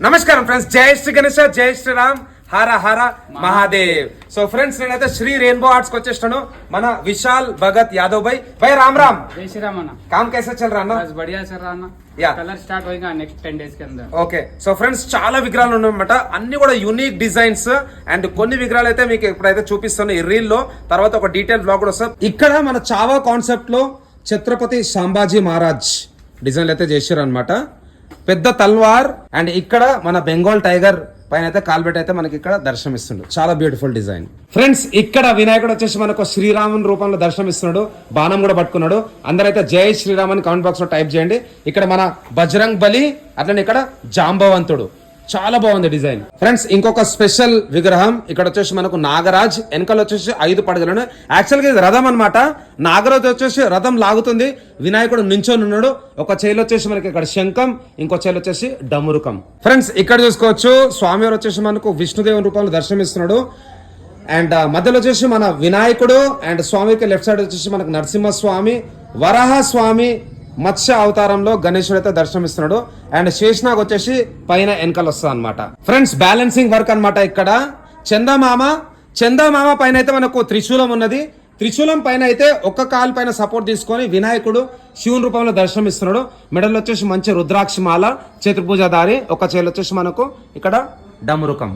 నమస్కారం ఫ్రెండ్స్, జై శ్రీ గణేశ, జై శ్రీరామ్, హర హర మహాదేవ్. సో ఫ్రెండ్స్, నేనైతే శ్రీ రెయిన్బో ఆర్ట్స్ కి వచ్చేస్తాను. మన విశాల్ భగత్ యాదవ్ भाई राम राम. जय श्री राम अन्ना. काम कैसा चल रहा है? बस बढ़िया चल रहा है. या कलर स्टार्ट होएगा नेक्स्ट 10 डेज के अंदर. ఓకే. సో ఫ్రెండ్స్, చాలా విగ్రహాలు ఉన్నాయన్నమాట. అన్ని కూడా యూనిక్ డిజైన్స్ అండ్ కొన్ని విగ్రహాలు అయితే మీకు ఇప్పుడైతే చూపిస్తాను ఈ రీల్ లో. తర్వాత ఒక డీటెయిల్ బ్లాగ్ కూడా వస్తుంది. ఇక్కడ మన చావా కాన్సెప్ట్ లో ఛత్రపతి సంభాజీ మహారాజ్ డిజైన్లు అయితే చేశారు అనమాట. పెద్ద తల్వార్ అండ్ ఇక్కడ మన బెంగాల్ టైగర్ పైన అయితే కాల్బెట్ అయితే మనకి ఇక్కడ దర్శనం ఇస్తుండు. చాలా బ్యూటిఫుల్ డిజైన్. ఫ్రెండ్స్, ఇక్కడ వినాయకుడు వచ్చేసి మనకు శ్రీరాముని రూపంలో దర్శనం ఇస్తున్నాడు. బాణం కూడా పట్టుకున్నాడు. అందరైతే జై శ్రీరామ్ అని కామెంట్ బాక్స్ లో టైప్ చేయండి. ఇక్కడ మన బజరంగ్ బలి, అట్లనే ఇక్కడ జాంబవంతుడు. చాలా బాగుంది డిజైన్. ఫ్రెండ్స్, ఇంకొక స్పెషల్ విగ్రహం ఇక్కడ వచ్చేసి మనకు నాగరాజ్. వెనకాల వచ్చేసి 5 పడగలను. యాక్చువల్గా ఇది రథం అనమాట. నాగరాజ్ వచ్చేసి రథం లాగుతుంది, వినాయకుడు నించొని ఉన్నాడు. ఒక చేయిలో వచ్చేసి మనకి ఇక్కడ శంఖం, ఇంకో చేయిలో వచ్చేసి డమురుకం. ఫ్రెండ్స్, ఇక్కడ చూసుకోవచ్చు స్వామివారు వచ్చేసి మనకు విష్ణుదేవుని రూపంలో దర్శనమిస్తున్నాడు. అండ్ మధ్యలో వచ్చేసి మన వినాయకుడు అండ్ స్వామికి లెఫ్ట్ సైడ్ వచ్చేసి మనకు నరసింహస్వామి, వరాహ స్వామి మత్స్య అవతారంలో గణేశుడు అయితే దర్శనమిస్తున్నాడు. అండ్ శేషనాగ్ వచ్చేసి పైన వెనకాల వస్తుంది అనమాట. ఫ్రెండ్స్, బ్యాలెన్సింగ్ వర్క్ అనమాట. ఇక్కడ చందమామ పైన అయితే మనకు త్రిశూలం ఉన్నది. త్రిశూలం పైన అయితే ఒక్క కాలు పైన సపోర్ట్ తీసుకొని వినాయకుడు శివుని రూపంలో దర్శనమిస్తున్నాడు. మెడల్ వచ్చేసి మంచి రుద్రాక్ష మాల, చతుర్భుజధారి. ఒక చేలు వచ్చేసి మనకు ఇక్కడ డమరుకం.